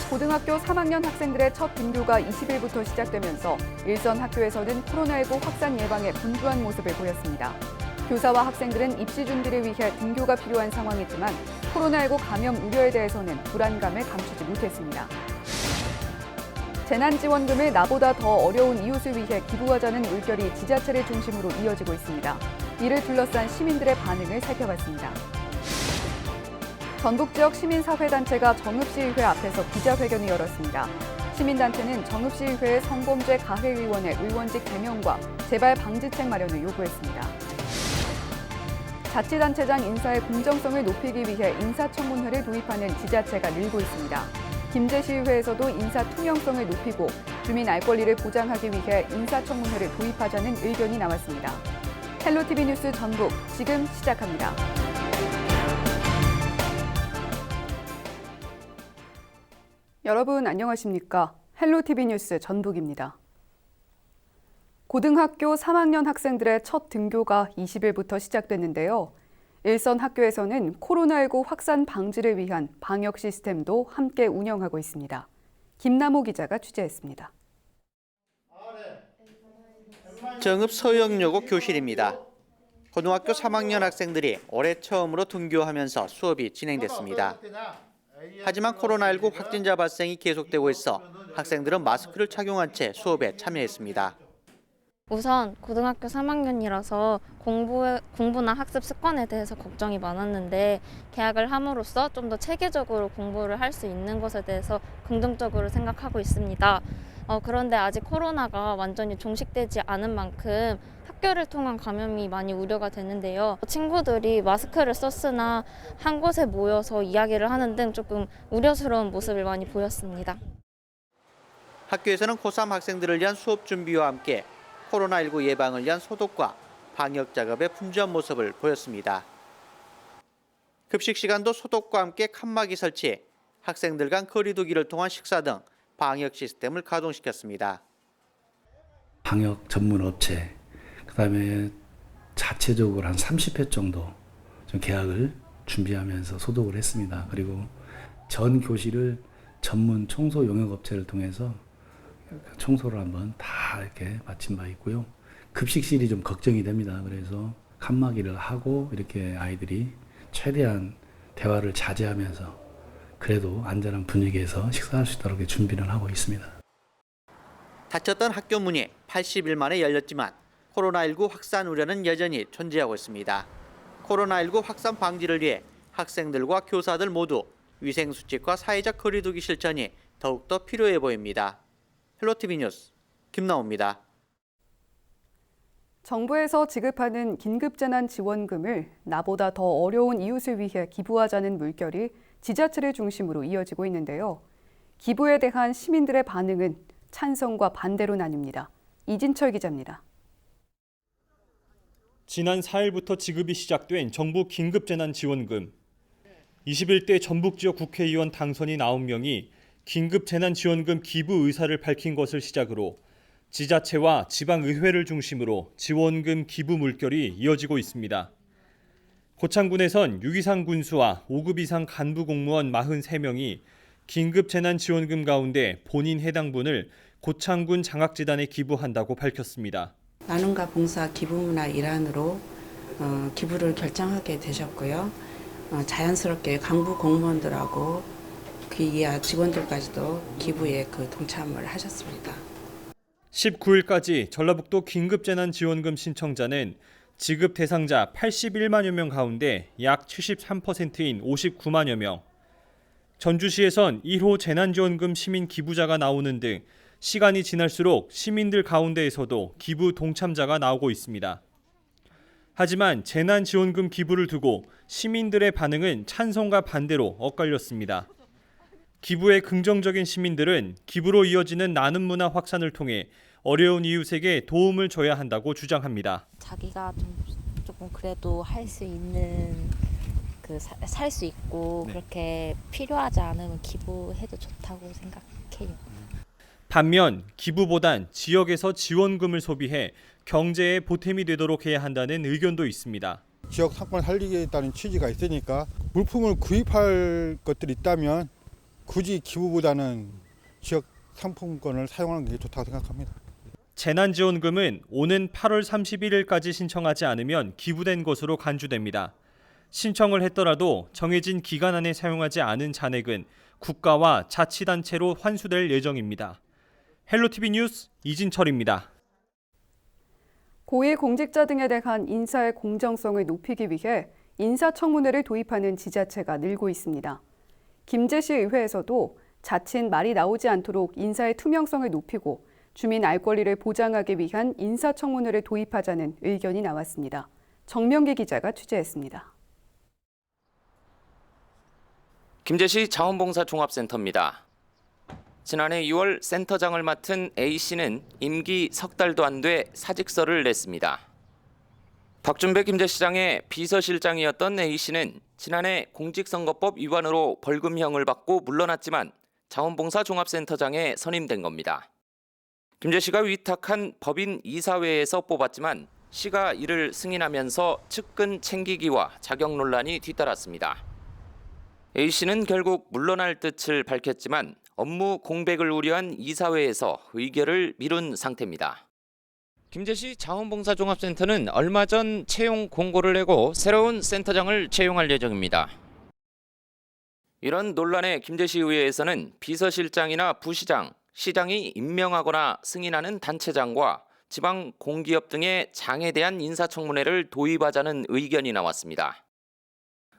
고등학교 3학년 학생들의 첫 등교가 20일부터 시작되면서 일선 학교에서는 코로나19 확산 예방에 분주한 모습을 보였습니다. 교사와 학생들은 입시 준비를 위해 등교가 필요한 상황이지만 코로나19 감염 우려에 대해서는 불안감을 감추지 못했습니다. 재난지원금을 나보다 더 어려운 이웃을 위해 기부하자는 물결이 지자체를 중심으로 이어지고 있습니다. 이를 둘러싼 시민들의 반응을 살펴봤습니다. 전북 지역 시민사회단체가 정읍시의회 앞에서 기자회견을 열었습니다. 시민단체는 정읍시의회의 성범죄 가해의원의 의원직 개명과 재발 방지책 마련을 요구했습니다. 자치단체장 인사의 공정성을 높이기 위해 인사청문회를 도입하는 지자체가 늘고 있습니다. 김제시의회에서도 인사 투명성을 높이고 주민 알 권리를 보장하기 위해 인사청문회를 도입하자는 의견이 나왔습니다. 헬로티비 뉴스 전북 지금 시작합니다. 여러분 안녕하십니까? 헬로티비 뉴스 전북입니다. 고등학교 3학년 학생들의 첫 등교가 20일부터 시작됐는데요. 일선 학교에서는 코로나19 확산 방지를 위한 방역 시스템도 함께 운영하고 있습니다. 김남호 기자가 취재했습니다. 정읍 서영여고 교실입니다. 고등학교 3학년 학생들이 올해 처음으로 등교하면서 수업이 진행됐습니다. 하지만 코로나19 확진자 발생이 계속되고 있어 학생들은 마스크를 착용한 채 수업에 참여했습니다. 우선 고등학교 3학년이라서 공부나 학습 습관에 대해서 걱정이 많았는데 개학을 함으로써 좀 더 체계적으로 공부를 할 수 있는 것에 대해서 긍정적으로 생각하고 있습니다. 그런데 아직 코로나가 완전히 종식되지 않은 만큼 학교를 통한 감염이 많이 우려가 되는데요. 친구들이 마스크를 썼으나 한 곳에 모여서 이야기를 하는 등 조금 우려스러운 모습을 많이 보였습니다. 학교에서는 고3 학생들을 위한 수업 준비와 함께 코로나19 예방을 위한 소독과 방역 작업에 분주한 모습을 보였습니다. 급식 시간도 소독과 함께 칸막이 설치, 학생들 간 거리 두기를 통한 식사 등 방역 시스템을 가동시켰습니다. 방역 전문 업체, 그다음에 자체적으로 한 30회 정도 좀 계약을 준비하면서 소독을 했습니다. 그리고 전 교실을 전문 청소 용역 업체를 통해서 청소를 한번 다 이렇게 마친 바 있고요. 급식실이 좀 걱정이 됩니다. 그래서 칸막이를 하고 이렇게 아이들이 최대한 대화를 자제하면서 그래도 안전한 분위기에서 식사할 수 있도록 준비를 하고 있습니다. 닫혔던 학교 문이 80일 만에 열렸지만 코로나19 확산 우려는 여전히 존재하고 있습니다. 코로나19 확산 방지를 위해 학생들과 교사들 모두 위생수칙과 사회적 거리 두기 실천이 더욱더 필요해 보입니다. 헬로티비 뉴스 김나호입니다. 정부에서 지급하는 긴급재난지원금을 나보다 더 어려운 이웃을 위해 기부하자는 물결이 지자체를 중심으로 이어지고 있는데요. 기부에 대한 시민들의 반응은 찬성과 반대로 나뉩니다. 이진철 기자입니다. 지난 4일부터 지급이 시작된 정부 긴급재난지원금. 21대 전북지역 국회의원 당선인 9명이 긴급재난지원금 기부 의사를 밝힌 것을 시작으로 지자체와 지방의회를 중심으로 지원금 기부 물결이 이어지고 있습니다. 고창군에선 6 이상 군수와 5급 이상 간부 공무원 43명이 긴급재난지원금 가운데 본인 해당분을 고창군 장학재단에 기부한다고 밝혔습니다. 나눔과 봉사 기부문화 일환으로 기부를 결정하게 되셨고요. 자연스럽게 간부 공무원들하고 그 이하 직원들까지도 기부에 동참을 하셨습니다. 19일까지 전라북도 긴급재난지원금 신청자는 지급 대상자 81만여 명 가운데 약 73%인 59만여 명. 전주시에선 1호 재난지원금 시민 기부자가 나오는 등 시간이 지날수록 시민들 가운데에서도 기부 동참자가 나오고 있습니다. 하지만 재난지원금 기부를 두고 시민들의 반응은 찬성과 반대로 엇갈렸습니다. 기부에 긍정적인 시민들은 기부로 이어지는 나눔 문화 확산을 통해 어려운 이웃에게 도움을 줘야 한다고 주장합니다. 자기가 조금 그래도 할 수 있는 살 수 있고 그렇게 필요하지 않으면 기부해도 좋다고 생각해요. 반면 기부보단 지역에서 지원금을 소비해 경제에 보탬이 되도록 해야 한다는 의견도 있습니다. 지역 상권을 살리겠다는 취지가 있으니까 물품을 구입할 것들이 있다면 굳이 기부보다는 지역 상품권을 사용하는 게 좋다고 생각합니다. 재난지원금은 오는 8월 31일까지 신청하지 않으면 기부된 것으로 간주됩니다. 신청을 했더라도 정해진 기간 안에 사용하지 않은 잔액은 국가와 자치단체로 환수될 예정입니다. 헬로티비 뉴스 이진철입니다. 고위공직자 등에 대한 인사의 공정성을 높이기 위해 인사청문회를 도입하는 지자체가 늘고 있습니다. 김제시 의회에서도 자칫 말이 나오지 않도록 인사의 투명성을 높이고 주민 알 권리를 보장하기 위한 인사청문회를 도입하자는 의견이 나왔습니다. 정명기 기자가 취재했습니다. 김제시 자원봉사 종합센터입니다. 지난해 6월 센터장을 맡은 A씨는 임기 석 달도 안 돼 사직서를 냈습니다. 박준배 김제시장의 비서실장이었던 A씨는 지난해 공직선거법 위반으로 벌금형을 받고 물러났지만 자원봉사 종합센터장에 선임된 겁니다. 김제시가 위탁한 법인 이사회에서 뽑았지만 시가 이를 승인하면서 측근 챙기기와 자격 논란이 뒤따랐습니다. A씨는 결국 물러날 뜻을 밝혔지만 업무 공백을 우려한 이사회에서 의결을 미룬 상태입니다. 김제시 자원봉사종합센터는 얼마 전 채용 공고를 내고 새로운 센터장을 채용할 예정입니다. 이런 논란에 김제시의회에서는 비서실장이나 부시장, 시장이 임명하거나 승인하는 단체장과 지방 공기업 등의 장에 대한 인사청문회를 도입하자는 의견이 나왔습니다.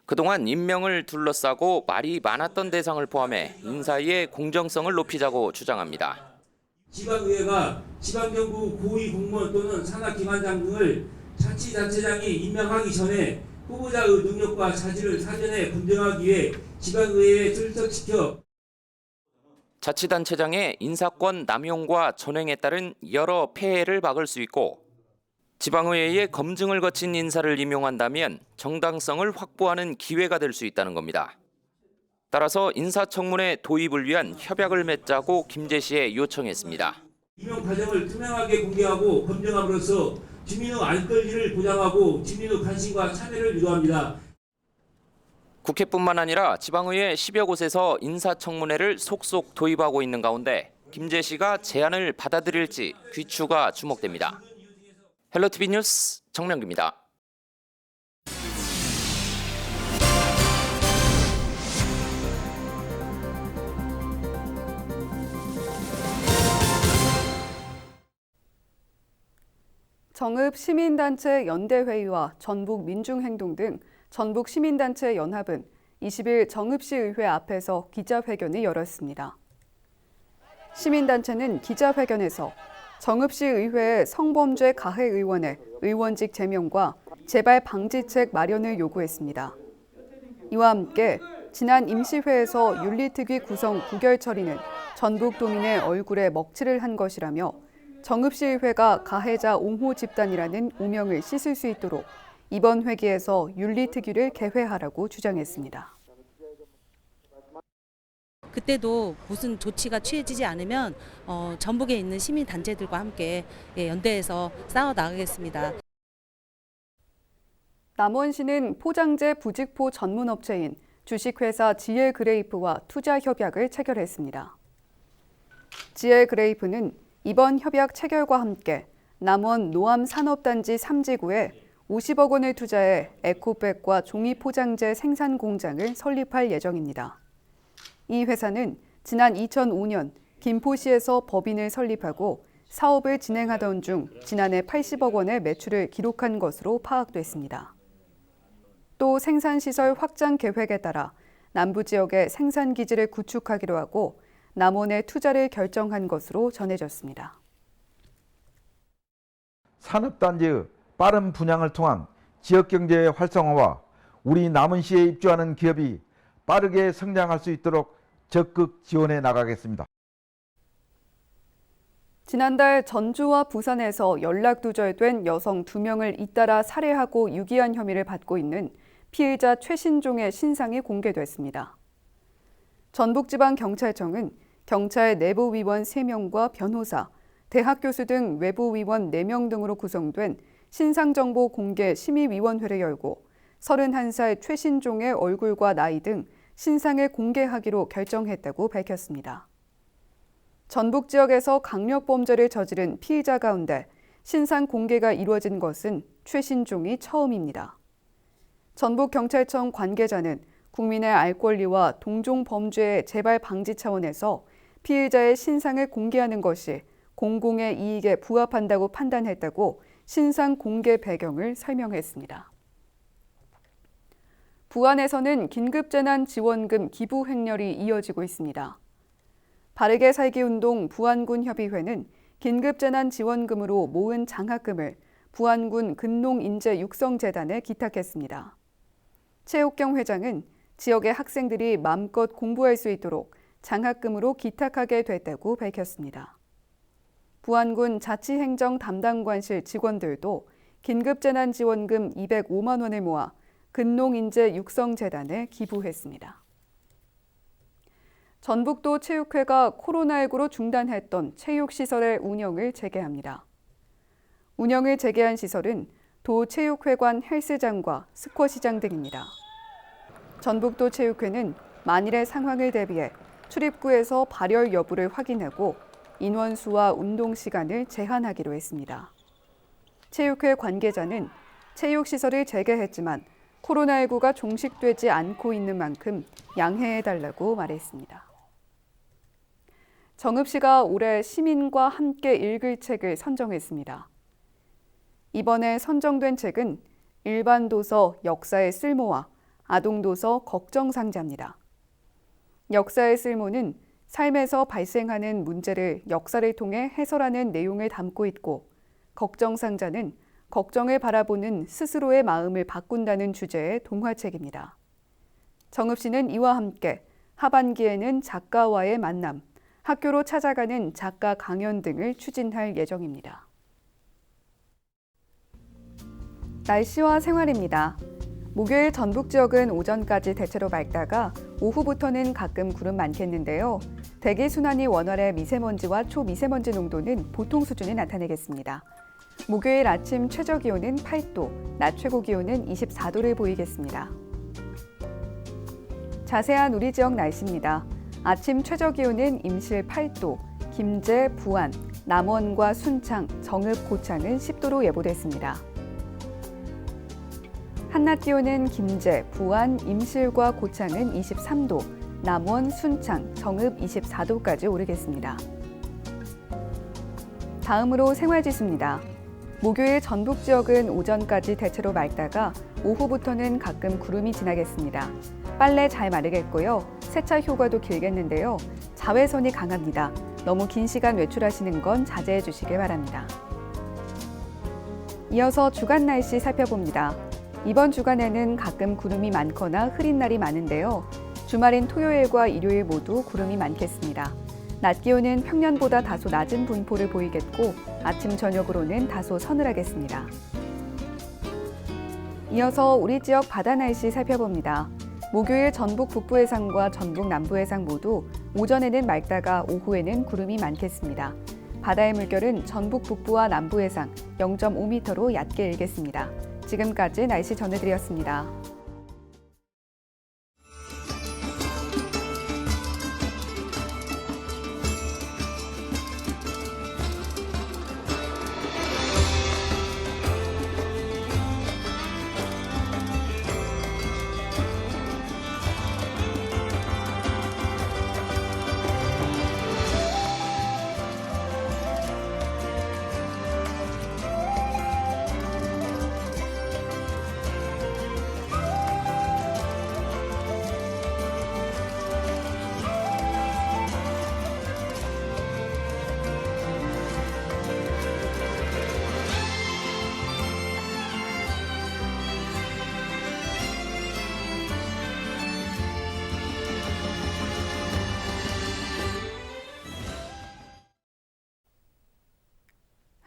그동안 임명을 둘러싸고 말이 많았던 대상을 포함해 인사의 공정성을 높이자고 주장합니다. 지방의회가 지방정부 고위공무원 또는 산하기관장 등을 자치단체장이 임명하기 전에 후보자의 능력과 자질을 사전에 검증하기 위해 지방의회에 출석시켜 자치단체장의 인사권 남용과 전횡에 따른 여러 폐해를 막을 수 있고 지방의회의 검증을 거친 인사를 임용한다면 정당성을 확보하는 기회가 될 수 있다는 겁니다. 따라서 인사청문회 도입을 위한 협약을 맺자고 김제시에 요청했습니다. 임용 과정을 투명하게 공개하고 검증함으로써 주민의 알 권리를 보장하고 주민의 관심과 참여를 유도합니다. 국회뿐만 아니라 지방의회 10여 곳에서 인사청문회를 속속 도입하고 있는 가운데 김제시가 제안을 받아들일지 귀추가 주목됩니다. 헬로티비 뉴스 정명기입니다. 정읍 시민단체 연대회의와 전북민중행동 등 전북시민단체 연합은 20일 정읍시 의회 앞에서 기자회견을 열었습니다. 시민단체는 기자회견에서 정읍시 의회의 성범죄 가해 의원의 의원직 제명과 재발 방지책 마련을 요구했습니다. 이와 함께 지난 임시회에서 윤리특위 구성 부결 처리는 전북도민의 얼굴에 먹칠을 한 것이라며 정읍시 의회가 가해자 옹호 집단이라는 오명을 씻을 수 있도록 이번 회기에서 윤리특위를 개회하라고 주장했습니다. 그때도 무슨 조치가 취해지지 않으면 전북에 있는 시민단체들과 함께 연대해서 싸워나가겠습니다. 남원시는 포장재 부직포 전문업체인 주식회사 지엘그레이프와 투자협약을 체결했습니다. 지엘그레이프는 이번 협약 체결과 함께 남원 노암산업단지 3지구에 50억 원을 투자해 에코백과 종이포장재 생산 공장을 설립할 예정입니다. 이 회사는 지난 2005년 김포시에서 법인을 설립하고 사업을 진행하던 중 지난해 80억 원의 매출을 기록한 것으로 파악됐습니다. 또 생산시설 확장 계획에 따라 남부 지역의 생산기지를 구축하기로 하고 남원에 투자를 결정한 것으로 전해졌습니다. 산업단지의 빠른 분양을 통한 지역경제의 활성화와 우리 남원시에 입주하는 기업이 빠르게 성장할 수 있도록 적극 지원해 나가겠습니다. 지난달 전주와 부산에서 연락두절된 여성 2명을 잇따라 살해하고 유기한 혐의를 받고 있는 피의자 최신종의 신상이 공개됐습니다. 전북지방경찰청은 경찰 내부위원 3명과 변호사, 대학 교수 등 외부위원 4명 등으로 구성된 신상정보 공개 심의위원회를 열고 31살 최신종의 얼굴과 나이 등 신상을 공개하기로 결정했다고 밝혔습니다. 전북 지역에서 강력범죄를 저지른 피의자 가운데 신상 공개가 이루어진 것은 최신종이 처음입니다. 전북경찰청 관계자는 국민의 알 권리와 동종 범죄의 재발 방지 차원에서 피의자의 신상을 공개하는 것이 공공의 이익에 부합한다고 판단했다고 신상 공개 배경을 설명했습니다. 부안에서는 긴급재난지원금 기부 행렬이 이어지고 있습니다. 바르게 살기 운동 부안군 협의회는 긴급재난지원금으로 모은 장학금을 부안군 근농인재육성재단에 기탁했습니다. 최옥경 회장은 지역의 학생들이 마음껏 공부할 수 있도록 장학금으로 기탁하게 됐다고 밝혔습니다. 부안군 자치행정 담당관실 직원들도 긴급재난지원금 205만 원을 모아 근농인재육성재단에 기부했습니다. 전북도 체육회가 코로나19로 중단했던 체육시설의 운영을 재개합니다. 운영을 재개한 시설은 도체육회관 헬스장과 스쿼시장 등입니다. 전북도 체육회는 만일의 상황을 대비해 출입구에서 발열 여부를 확인하고 인원수와 운동 시간을 제한하기로 했습니다. 체육회 관계자는 체육시설을 재개했지만 코로나19가 종식되지 않고 있는 만큼 양해해달라고 말했습니다. 정읍시가 올해 시민과 함께 읽을 책을 선정했습니다. 이번에 선정된 책은 일반 도서 역사의 쓸모와 아동 도서 걱정상자입니다. 역사의 쓸모는 삶에서 발생하는 문제를 역사를 통해 해설하는 내용을 담고 있고, 걱정상자는 걱정을 바라보는 스스로의 마음을 바꾼다는 주제의 동화책입니다. 정읍시는 이와 함께 하반기에는 작가와의 만남, 학교로 찾아가는 작가 강연 등을 추진할 예정입니다. 날씨와 생활입니다. 목요일 전북 지역은 오전까지 대체로 맑다가 오후부터는 가끔 구름 많겠는데요. 대기 순환이 원활해 미세먼지와 초미세먼지 농도는 보통 수준을 나타내겠습니다. 목요일 아침 최저 기온은 8도, 낮 최고 기온은 24도를 보이겠습니다. 자세한 우리 지역 날씨입니다. 아침 최저 기온은 임실 8도, 김제, 부안, 남원과 순창, 정읍, 고창은 10도로 예보됐습니다. 한낮 기온은 김제, 부안, 임실과 고창은 23도, 남원, 순창, 정읍 24도까지 오르겠습니다. 다음으로 생활지수입니다. 목요일 전북 지역은 오전까지 대체로 맑다가 오후부터는 가끔 구름이 지나겠습니다. 빨래 잘 마르겠고요. 세차 효과도 길겠는데요. 자외선이 강합니다. 너무 긴 시간 외출하시는 건 자제해 주시길 바랍니다. 이어서 주간 날씨 살펴봅니다. 이번 주간에는 가끔 구름이 많거나 흐린 날이 많은데요. 주말인 토요일과 일요일 모두 구름이 많겠습니다. 낮 기온은 평년보다 다소 낮은 분포를 보이겠고 아침 저녁으로는 다소 서늘하겠습니다. 이어서 우리 지역 바다 날씨 살펴봅니다. 목요일 전북 북부 해상과 전북 남부 해상 모두 오전에는 맑다가 오후에는 구름이 많겠습니다. 바다의 물결은 전북 북부와 남부 해상 0.5m로 얕게 일겠습니다. 지금까지 날씨 전해드렸습니다.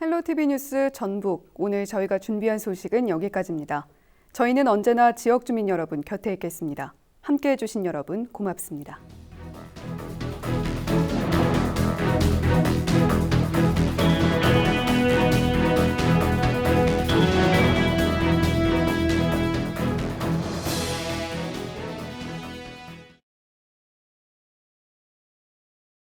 헬로티비 뉴스 전북, 오늘 저희가 준비한 소식은 여기까지입니다. 저희는 언제나 지역 주민 여러분 곁에 있겠습니다. 함께해 주신 여러분 고맙습니다.